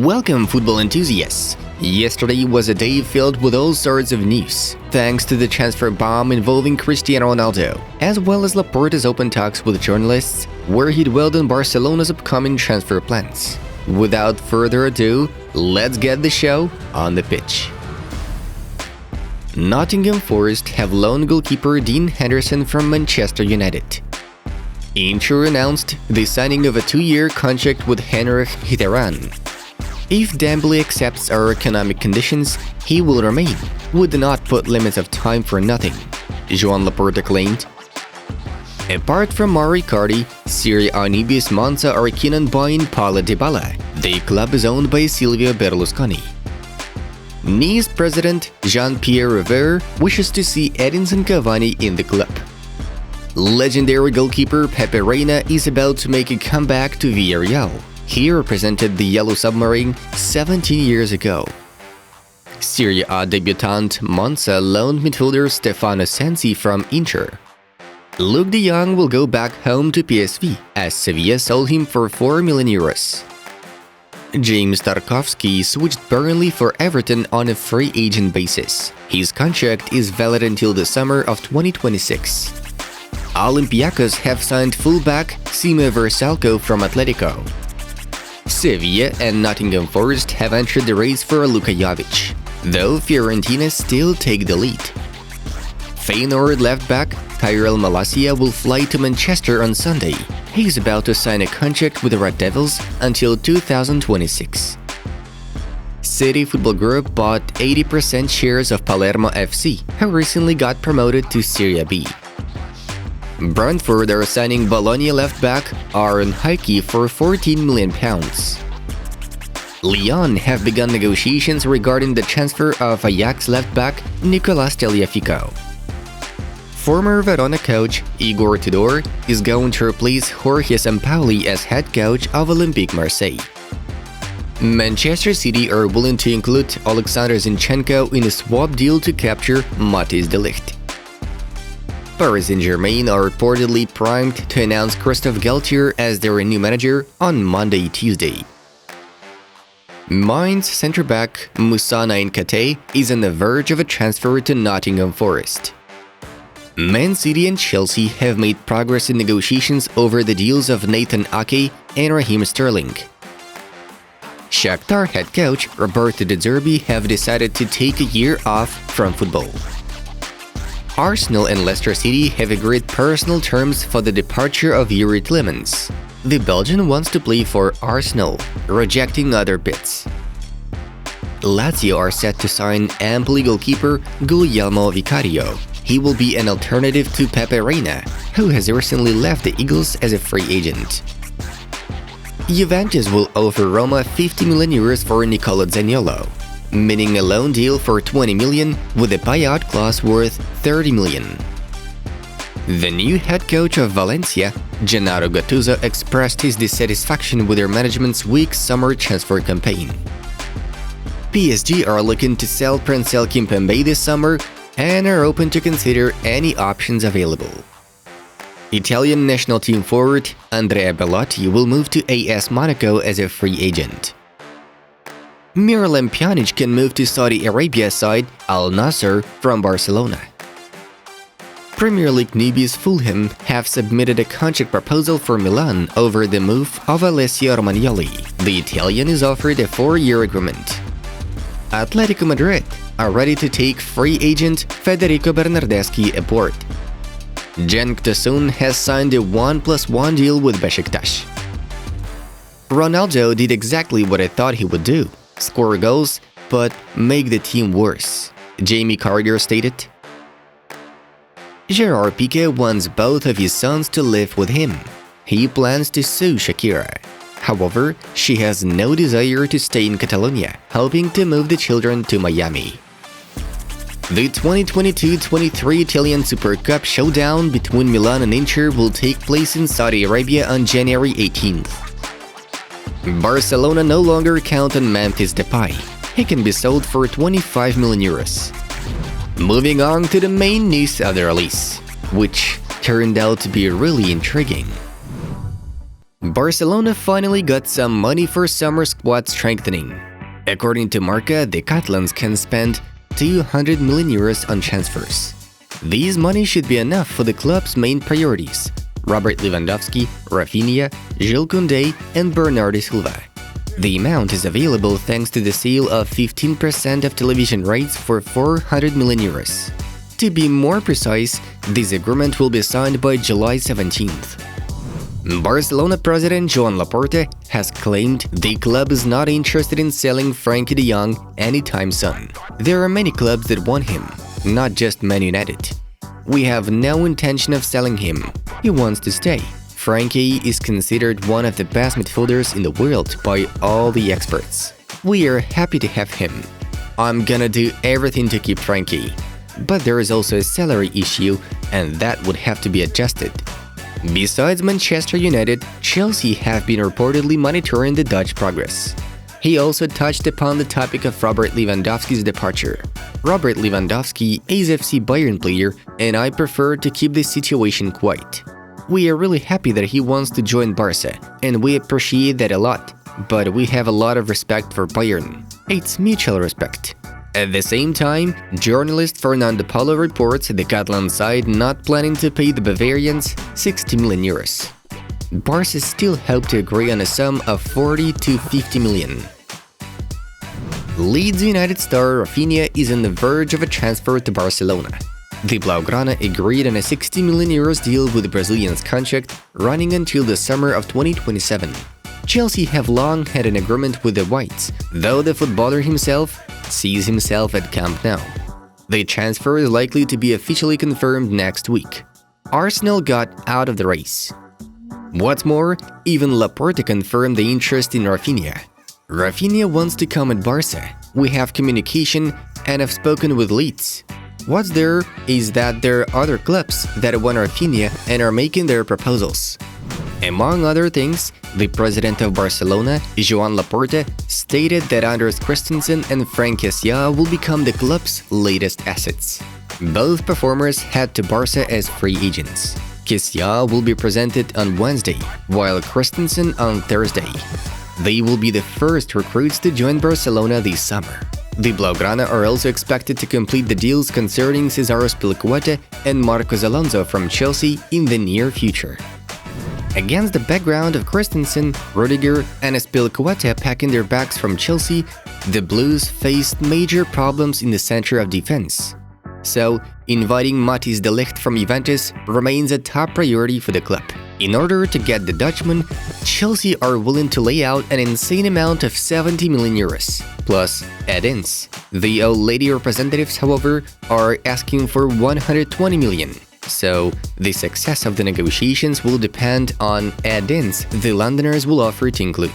Welcome, football enthusiasts! Yesterday was a day filled with all sorts of news, thanks to the transfer bomb involving Cristiano Ronaldo, as well as Laporta's open talks with journalists, where he dwelled on Barcelona's upcoming transfer plans. Without further ado, let's get the show on the pitch. Nottingham Forest have loaned goalkeeper Dean Henderson from Manchester United. Inter announced the signing of a 2-year contract with Henrik Mkhitaryan. If Dembele accepts our economic conditions, he will remain. We do not put limits of time for nothing, Joan Laporta claimed. Apart from Mauro Icardi, Serie A newbies Monza are keen on buying Paulo Dybala. The club is owned by Silvio Berlusconi. Nice president Jean-Pierre Rivera wishes to see Edinson Cavani in the club. Legendary goalkeeper Pepe Reina is about to make a comeback to Villarreal. He represented the Yellow Submarine 17 years ago. Serie A debutant Monza loaned midfielder Stefano Sensi from Inter. Luke de Jong will go back home to PSV, as Sevilla sold him for €4 million. James Tarkowski switched Burnley for Everton on a free agent basis. His contract is valid until the summer of 2026. Olympiacos have signed fullback Sime Versalco from Atletico. Sevilla and Nottingham Forest have entered the race for Luka Jovic, though Fiorentina still take the lead. Feyenoord left-back Tyrell Malacia will fly to Manchester on Sunday. He's about to sign a contract with the Red Devils until 2026. City Football Group bought 80% shares of Palermo FC, who recently got promoted to Serie B. Brentford are signing Bologna left-back Aaron Hickey for £14 million. Lyon have begun negotiations regarding the transfer of Ajax left-back Nicolas Tagliafico. Former Verona coach Igor Tudor is going to replace Jorge Sampaoli as head coach of Olympique Marseille. Manchester City are willing to include Alexander Zinchenko in a swap deal to capture Matthijs de Ligt. Paris Saint-Germain are reportedly primed to announce Christophe Galtier as their new manager on Tuesday. Mainz centre-back Moussa Niakhaté is on the verge of a transfer to Nottingham Forest. Man City and Chelsea have made progress in negotiations over the deals of Nathan Ake and Raheem Sterling. Shakhtar head coach Roberto De Zerbi have decided to take a year off from football. Arsenal and Leicester City have agreed personal terms for the departure of Yuri Tielemans. The Belgian wants to play for Arsenal, rejecting other bids. Lazio are set to sign Empoli goalkeeper Guglielmo Vicario. He will be an alternative to Pepe Reina, who has recently left the Eagles as a free agent. Juventus will offer Roma €50 million for Nicola Zaniolo, meaning a loan deal for $20 million with a buyout clause worth $30 million. The new head coach of Valencia, Gennaro Gattuso, expressed his dissatisfaction with their management's weak summer transfer campaign. PSG are looking to sell Prancel Kimpembe this summer and are open to consider any options available. Italian national team forward Andrea Bellotti will move to AS Monaco as a free agent. Miralem Pjanic can move to Saudi Arabia side Al Nassr from Barcelona. Premier League newbies Fulham have submitted a contract proposal for Milan over the move of Alessio Romagnoli. The Italian is offered a 4-year agreement. Atletico Madrid are ready to take free agent Federico Bernardeschi aboard. Cenk Tosun has signed a 1+1 deal with Beşiktaş. Ronaldo did exactly what I thought he would do. Score goals, but make the team worse, Jamie Carragher stated. Gerard Piqué wants both of his sons to live with him. He plans to sue Shakira. However, she has no desire to stay in Catalonia, hoping to move the children to Miami. The 2022-23 Italian Super Cup showdown between Milan and Inter will take place in Saudi Arabia on January 18th. Barcelona no longer count on Memphis Depay. He can be sold for €25 million. Moving on to the main news of the release, which turned out to be really intriguing. Barcelona finally got some money for summer squad strengthening. According to Marca, the Catalans can spend 200 million euros on transfers. These money should be enough for the club's main priorities: Robert Lewandowski, Rafinha, Jules Koundé, and Bernardo Silva. The amount is available thanks to the sale of 15% of television rights for 400 million euros. To be more precise, this agreement will be signed by July 17th. Barcelona president Joan Laporta has claimed the club is not interested in selling Frenkie de Jong anytime soon. There are many clubs that want him, not just Man Utd. We have no intention of selling him. He wants to stay. Frenkie is considered one of the best midfielders in the world by all the experts. We are happy to have him. I'm gonna do everything to keep Frenkie. But there is also a salary issue, and that would have to be adjusted. Besides Manchester United, Chelsea have been reportedly monitoring the Dutch progress. He also touched upon the topic of Robert Lewandowski's departure. Robert Lewandowski is FC Bayern player, and I prefer to keep this situation quiet. We are really happy that he wants to join Barca, and we appreciate that a lot, but we have a lot of respect for Bayern. It's mutual respect. At the same time, journalist Fernando Polo reports the Catalan side not planning to pay the Bavarians 60 million euros. Barca still hope to agree on a sum of 40 to 50 million. Leeds United star Rafinha is on the verge of a transfer to Barcelona. The Blaugrana agreed on a 60 million euros deal with the Brazilian's contract running until the summer of 2027. Chelsea have long had an agreement with the Whites, though the footballer himself sees himself at Camp Nou. The transfer is likely to be officially confirmed next week. Arsenal got out of the race. What's more, even Laporta confirmed the interest in Rafinha. Rafinha wants to come at Barca. We have communication and have spoken with Leeds. What's there is that there are other clubs that want Rafinha and are making their proposals. Among other things, the president of Barcelona, Joan Laporta, stated that Andrés Christensen and Frank Kessie will become the club's latest assets. Both performers head to Barca as free agents. Kessie will be presented on Wednesday, while Christensen on Thursday. They will be the first recruits to join Barcelona this summer. The Blaugrana are also expected to complete the deals concerning Cesar Azpilicueta and Marcos Alonso from Chelsea in the near future. Against the background of Christensen, Rudiger, and Azpilicueta packing their bags from Chelsea, the Blues faced major problems in the center of defense. So, inviting Matthijs de Ligt from Juventus remains a top priority for the club. In order to get the Dutchman, Chelsea are willing to lay out an insane amount of 70 million euros, plus add-ins. The Old Lady representatives, however, are asking for 120 million. So, the success of the negotiations will depend on add-ins the Londoners will offer to include.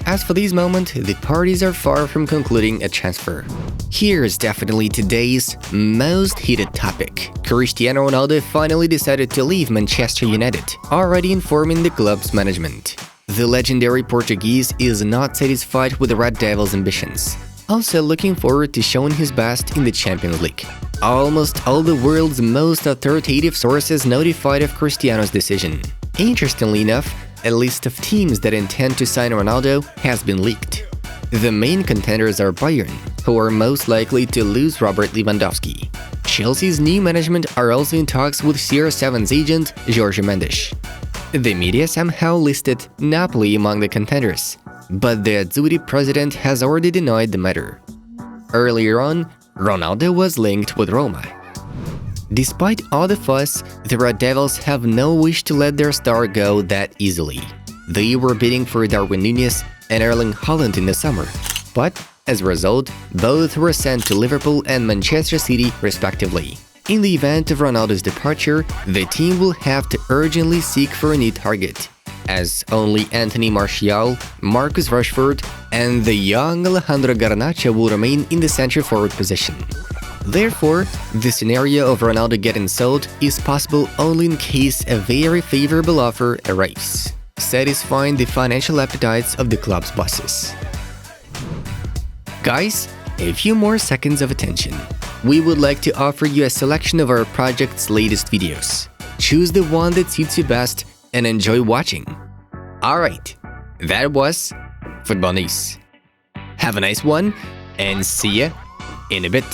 As for this moment, the parties are far from concluding a transfer. Here's definitely today's most heated topic. Cristiano Ronaldo finally decided to leave Manchester United, already informing the club's management. The legendary Portuguese is not satisfied with the Red Devils' ambitions, also looking forward to showing his best in the Champions League. Almost all the world's most authoritative sources notified of Cristiano's decision. Interestingly enough, a list of teams that intend to sign Ronaldo has been leaked. The main contenders are Bayern, who are most likely to lose Robert Lewandowski. Chelsea's new management are also in talks with CR7's agent, Jorge Mendes. The media somehow listed Napoli among the contenders, but the Azzurri president has already denied the matter. Earlier on, Ronaldo was linked with Roma. Despite all the fuss, the Red Devils have no wish to let their star go that easily. They were bidding for Darwin Núñez and Erling Haaland in the summer, but as a result, both were sent to Liverpool and Manchester City respectively. In the event of Ronaldo's departure, the team will have to urgently seek for a new target, as only Anthony Martial, Marcus Rashford, and the young Alejandro Garnacho will remain in the centre-forward position. Therefore, the scenario of Ronaldo getting sold is possible only in case a very favorable offer arrives, satisfying the financial appetites of the club's bosses. Guys, a few more seconds of attention. We would like to offer you a selection of our project's latest videos. Choose the one that suits you best and enjoy watching. Alright, that was Football News. Have a nice one, and see ya in a bit.